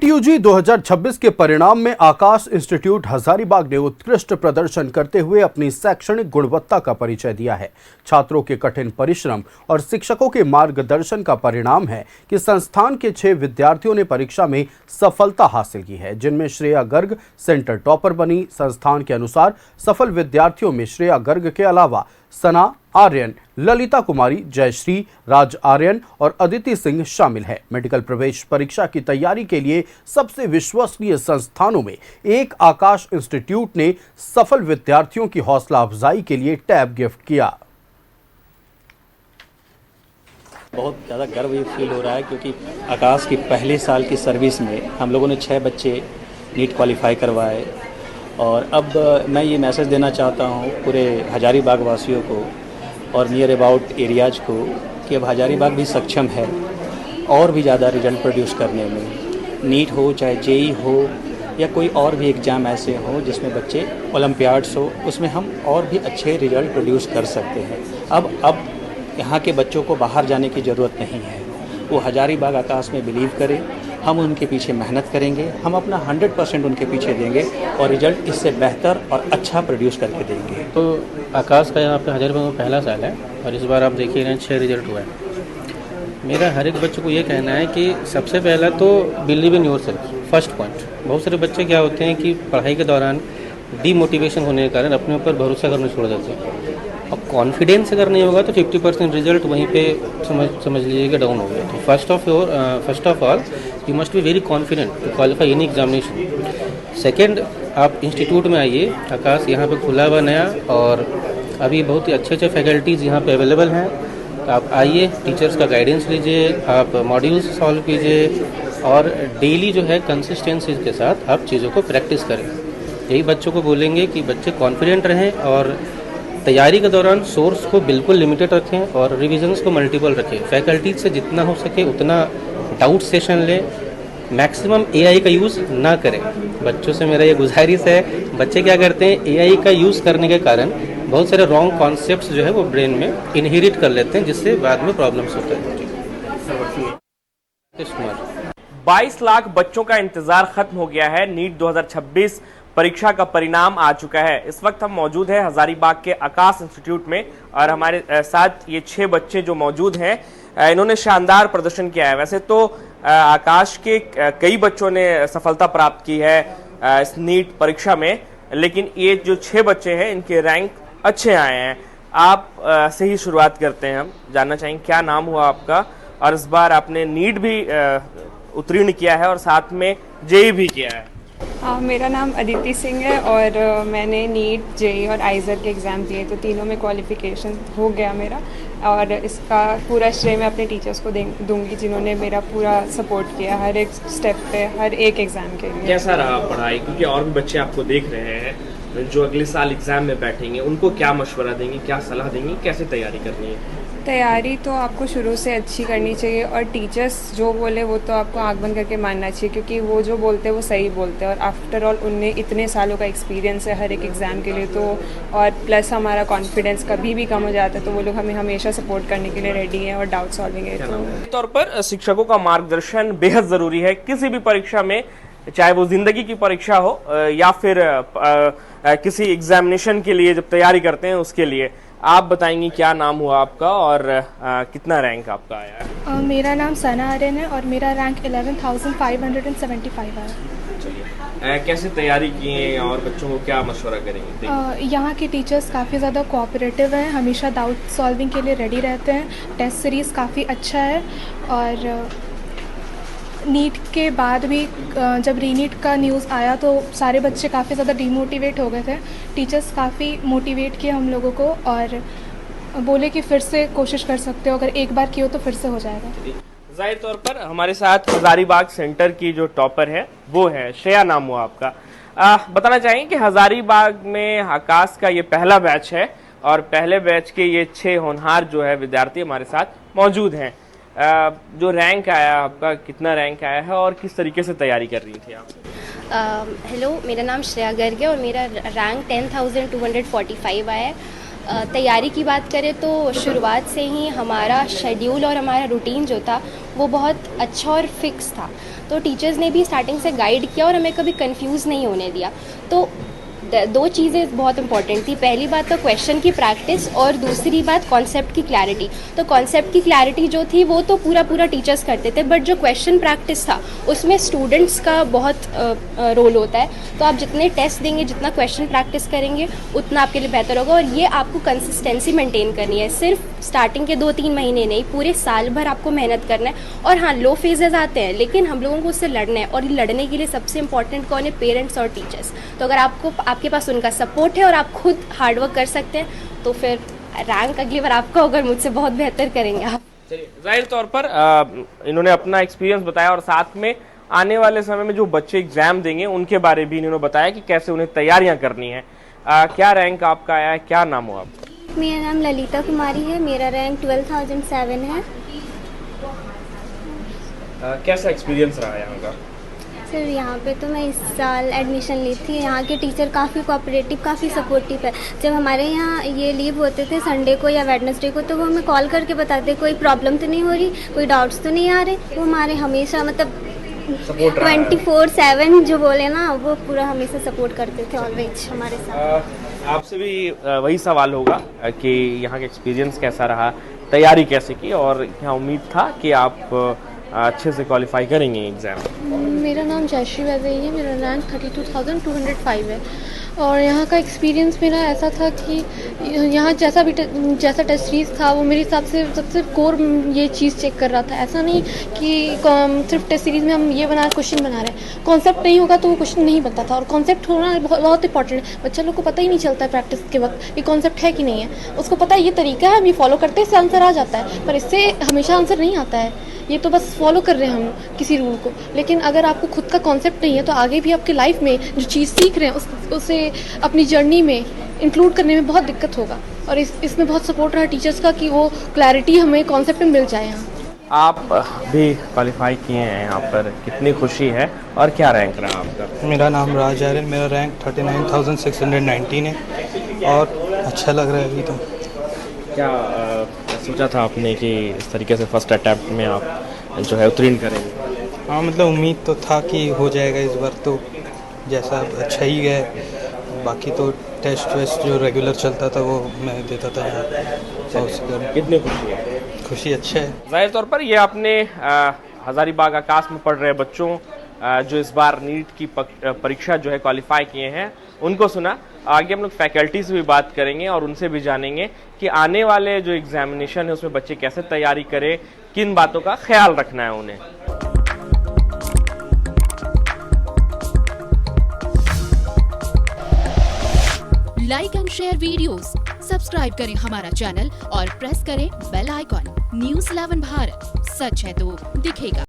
UG 2026 के परिणाम में आकाश इंस्टीट्यूट हजारीबाग ने उत्कृष्ट प्रदर्शन करते हुए अपनी शैक्षणिक गुणवत्ता का परिचय दिया है। छात्रों के कठिन परिश्रम और शिक्षकों के मार्गदर्शन का परिणाम है कि संस्थान के 6 विद्यार्थियों ने परीक्षा में सफलता हासिल की है, जिनमें श्रेया गर्ग सेंटर टॉपर बनी। संस्थान के अनुसार सफल विद्यार्थियों में श्रेया गर्ग के अलावा सना आर्यन, ललिता कुमारी, जयश्री, राज आर्यन और अदिति सिंह शामिल है। मेडिकल प्रवेश परीक्षा की तैयारी के लिए सबसे विश्वसनीय संस्थानों में एक आकाश इंस्टीट्यूट ने सफल विद्यार्थियों की हौसला अफजाई के लिए टैब गिफ्ट किया। बहुत ज़्यादा गर्व ये फील हो रहा है क्योंकि आकाश की पहले साल की सर्विस में हम लोगों ने 6 बच्चे नीट क्वालिफाई करवाए और अब मैं ये मैसेज देना चाहता हूँ पूरे हजारीबाग वासियों को और नियर अबाउट एरियाज़ को कि अब हजारीबाग भी सक्षम है और भी ज़्यादा रिजल्ट प्रोड्यूस करने में। नीट हो चाहे जेई हो या कोई और भी एग्ज़ाम ऐसे हो जिसमें बच्चे ओलंपियाड्स हो, उसमें हम और भी अच्छे रिजल्ट प्रोड्यूस कर सकते हैं। अब यहाँ के बच्चों को बाहर जाने की ज़रूरत नहीं है, वो हजारीबाग आकाश में बिलीव करें। हम उनके पीछे मेहनत करेंगे, हम अपना 100% उनके पीछे देंगे और रिजल्ट इससे बेहतर और अच्छा प्रोड्यूस करके देंगे। तो आकाश का यहाँ पे हजारीबाग में पहला साल है और इस बार आप देखिए ना 6 रिजल्ट हुआ है। मेरा हर एक बच्चे को ये कहना है कि सबसे पहला तो believe in your self, first point. बहुत सारे बच्चे क्या होते हैं कि पढ़ाई के दौरान डीमोटिवेशन होने के कारण अपने ऊपर भरोसा करना छोड़ देते हैं। अब कॉन्फिडेंस अगर नहीं होगा तो 50% रिजल्ट वहीं पे समझ लीजिए कि डाउन हो गया। तो first of all you must be very confident to qualify any examination. Second, आप इंस्टीट्यूट में आइए, आकाश यहाँ पे खुला हुआ नया और अभी बहुत ही अच्छे फैकल्टीज़ यहाँ पे अवेलेबल हैं। तो आप आइए, टीचर्स का गाइडेंस लीजिए, आप मॉड्यूल्स सॉल्व कीजिए और डेली जो है कंसिस्टेंसी के साथ आप चीज़ों को प्रैक्टिस करें। यही बच्चों को बोलेंगे कि बच्चे कॉन्फिडेंट रहें और तैयारी के दौरान सोर्स को बिल्कुल लिमिटेड रखें और रिविजन्स को मल्टीपल रखें। फैकल्टी से जितना हो सके उतना डाउट सेशन लें, मैक्सिमम एआई का यूज़ ना करें। बच्चों से मेरा ये गुजारिश है, बच्चे क्या करते हैं एआई का यूज़ करने के कारण बहुत सारे रॉन्ग कॉन्सेप्ट्स जो है वो ब्रेन में इनहेरिट कर लेते हैं, जिससे बाद में प्रॉब्लम्स होते हैं। 22 लाख बच्चों का इंतजार खत्म हो गया है। नीट 2026 परीक्षा का परिणाम आ चुका है। इस वक्त हम मौजूद हैं हजारीबाग के आकाश इंस्टीट्यूट में और हमारे साथ ये 6 बच्चे जो मौजूद हैं, इन्होंने शानदार प्रदर्शन किया है। वैसे तो आकाश के कई बच्चों ने सफलता प्राप्त की है इस नीट परीक्षा में, लेकिन ये जो 6 बच्चे हैं इनके रैंक अच्छे आए हैं। आप से ही शुरुआत करते हैं, हम जानना चाहेंगे क्या नाम हुआ आपका और इस बार आपने नीट भी उत्तीर्ण किया है और साथ में जेई भी किया है। मेरा नाम अदिति सिंह है और मैंने नीट, जेई और आइजर के एग्ज़ाम दिए, तो तीनों में क्वालिफिकेशन हो गया मेरा और इसका पूरा श्रेय मैं अपने टीचर्स को दूंगी जिन्होंने मेरा पूरा सपोर्ट किया हर एक स्टेप पे, हर एक एग्ज़ाम के लिए। कैसा रहा पढ़ाई, क्योंकि और भी बच्चे आपको देख रहे हैं जो अगले साल एग्ज़ाम में बैठेंगे, उनको क्या मशवरा देंगे, क्या सलाह देंगे, कैसे तैयारी करनी है? तैयारी तो आपको शुरू से अच्छी करनी चाहिए और टीचर्स जो बोले वो तो आपको आँख बंद करके मानना चाहिए, क्योंकि वो जो बोलते हैं वो सही बोलते हैं और आफ्टर ऑल उनने इतने सालों का एक्सपीरियंस है हर एक एग्ज़ाम के लिए। तो और प्लस हमारा कॉन्फिडेंस कभी भी कम हो जाता है तो वो लोग हमें हमेशा सपोर्ट करने के लिए रेडी हैं और डाउट सॉल्विंग है। तो तौर पर शिक्षकों का मार्गदर्शन बेहद ज़रूरी है किसी भी परीक्षा में, चाहे वो ज़िंदगी की परीक्षा हो या फिर किसी एग्जामिनेशन के लिए जब तैयारी करते हैं उसके लिए। आप बताएंगी क्या नाम हुआ आपका और कितना रैंक आपका आया है? मेरा नाम सना आर्यन है और मेरा रैंक 11,575 आया। कैसे तैयारी की है और बच्चों को क्या मशवरा करेंगे? यहाँ के टीचर्स काफ़ी ज़्यादा कोऑपरेटिव हैं, हमेशा डाउट सॉल्विंग के लिए रेडी रहते हैं। टेस्ट सीरीज़ काफ़ी अच्छा है और नीट के बाद भी जब रीनीट का न्यूज़ आया तो सारे बच्चे काफ़ी ज़्यादा डीमोटिवेट हो गए थे। टीचर्स काफ़ी मोटिवेट किए हम लोगों को और बोले कि फिर से कोशिश कर सकते हो, अगर एक बार किए हो तो फिर से हो जाएगा। जाहिर तौर पर हमारे साथ हजारीबाग सेंटर की जो टॉपर है वो है श्रेया, नाम हुआ आपका। बताना चाहेंगे कि हजारीबाग में आकाश का ये पहला बैच है और पहले बैच के ये 6 होनहार जो है विद्यार्थी हमारे साथ मौजूद हैं। जो रैंक आया आपका, कितना रैंक आया है और किस तरीके से तैयारी कर रही थी आप? हेलो, मेरा नाम श्रेया गर्ग है और मेरा रैंक 10,245 आया है। तैयारी की बात करें तो शुरुआत से ही हमारा शेड्यूल और हमारा रूटीन जो था वो बहुत अच्छा और फिक्स था। तो टीचर्स ने भी स्टार्टिंग से गाइड किया और हमें कभी कंफ्यूज नहीं होने दिया। तो दो चीज़ें बहुत इंपॉर्टेंट थी। पहली बात तो क्वेश्चन की प्रैक्टिस और दूसरी बात कॉन्सेप्ट की क्लैरिटी। तो कॉन्सेप्ट की क्लैरिटी जो थी वो तो पूरा टीचर्स करते थे, बट जो क्वेश्चन प्रैक्टिस था उसमें स्टूडेंट्स का बहुत रोल होता है। तो आप जितने टेस्ट देंगे, जितना क्वेश्चन प्रैक्टिस करेंगे, उतना आपके लिए बेहतर होगा। और ये आपको कंसिस्टेंसी मेंटेन करनी है, सिर्फ स्टार्टिंग के 2-3 महीने नहीं, पूरे साल भर आपको मेहनत करना है। और हाँ, लो फेजेस आते हैं, लेकिन हम लोगों को उससे लड़ना है, और लड़ने के लिए सबसे इंपॉर्टेंट कौन है? पेरेंट्स और टीचर्स। तो अगर आपके पास उनका सपोर्ट है और आप खुद हार्डवर्क कर सकते हैं, तो फिर रैंक अगली बार आपका होगा, मुझसे बहुत बेहतर करेंगे आप। चलिए, जाहिर तौर पर इन्होंने अपना एक्सपीरियंस बताया और साथ में आने वाले समय में जो बच्चे एग्जाम देंगे उनके बारे भी इन्होंने बताया कि कैसे उन्हें तैयारियां करनी है। क्या रैंक आपका आया है, क्या नाम हो आप? मेरा नाम ललिता कुमारी है, मेरा रैंक 12,007 है। कैसा एक्सपीरियंस रहा यहाँ का? सर यहाँ पे तो मैं इस साल एडमिशन ली थी। यहाँ के टीचर काफ़ी कोऑपरेटिव, काफ़ी सपोर्टिव है। जब हमारे यहाँ ये लीव होते थे संडे को या वेडनेसडे को, तो वो हमें कॉल करके बताते कोई प्रॉब्लम तो नहीं हो रही, कोई डाउट्स तो नहीं आ रहे। वो हमारे हमेशा मतलब 24/7 जो बोले ना, वो पूरा हमेशा सपोर्ट करते थे ऑलवेज हमारे साथ। आपसे भी वही सवाल होगा कि यहाँ का एक्सपीरियंस कैसा रहा, तैयारी कैसे की, और क्या उम्मीद था कि आप अच्छे से क्वालिफाई करेंगे एग्ज़ाम? मेरा नाम जयश्री वैदेही है, मेरा रैंक 32,205 है। और यहाँ का एक्सपीरियंस मेरा ऐसा था कि यहाँ जैसा टेस्ट सीरीज़ था वो मेरे हिसाब से सबसे कोर ये चीज़ चेक कर रहा था। ऐसा नहीं कि सिर्फ टेस्ट सीरीज़ में हम ये क्वेश्चन बना रहे हैं, कॉन्सेप्ट नहीं होगा तो वो क्वेश्चन नहीं बनता था। और कॉन्सेप्ट होना बहुत इंपॉर्टेंट है। बच्चा लोग को पता ही नहीं चलता है प्रैक्टिस के वक्त ये कॉन्सेप्ट है कि नहीं है। उसको पता है ये तरीका है, हम ये फॉलो करते हैं, इससे आंसर आ जाता है, पर इससे हमेशा आंसर नहीं आता है। ये तो बस फॉलो कर रहे हैं हम किसी रूल को। लेकिन अगर आपको खुद का कॉन्सेप्ट नहीं है तो आगे भी आपके लाइफ में जो चीज़ सीख रहे हैं उसे अपनी जर्नी में इंक्लूड करने में बहुत दिक्कत होगा। और इसमें बहुत सपोर्ट रहा टीचर्स का कि वो क्लैरिटी हमें कॉन्सेप्ट में मिल जाए। यहाँ आप भी क्वालिफाई किए हैं यहाँ पर, कितनी खुशी है और क्या रैंक रहा आपका? मेरा नाम राज आर्यन, मेरा रैंक 39,619 है और अच्छा लग रहा है अभी तो। क्या सोचा था आपने कि इस तरीके से फर्स्ट अटैम्प्ट में आप जो है उत्तीर्ण करेंगे? हाँ, मतलब उम्मीद तो था कि हो जाएगा इस बार, तो जैसा अच्छा ही गया। बाकी तो टेस्ट वेस्ट जो रेगुलर चलता था वो मैं देता था यहाँ। कितनी खुशी है? खुशी अच्छा है। जाहिर तौर पर ये आपने हज़ारीबाग आकाश में पढ़ रहे बच्चों जो इस बार नीट की परीक्षा जो है क्वालिफाई किए हैं उनको सुना। आगे हम लोग फैकल्टी से भी बात करेंगे और उनसे भी जानेंगे कि आने वाले जो एग्जामिनेशन है उसमें बच्चे कैसे तैयारी करें, किन बातों का ख्याल रखना है उन्हें। Like and share videos, subscribe करें हमारा चैनल और प्रेस करें बेल आइकॉन। न्यूज़ 11 भारत, सच है तो दिखेगा।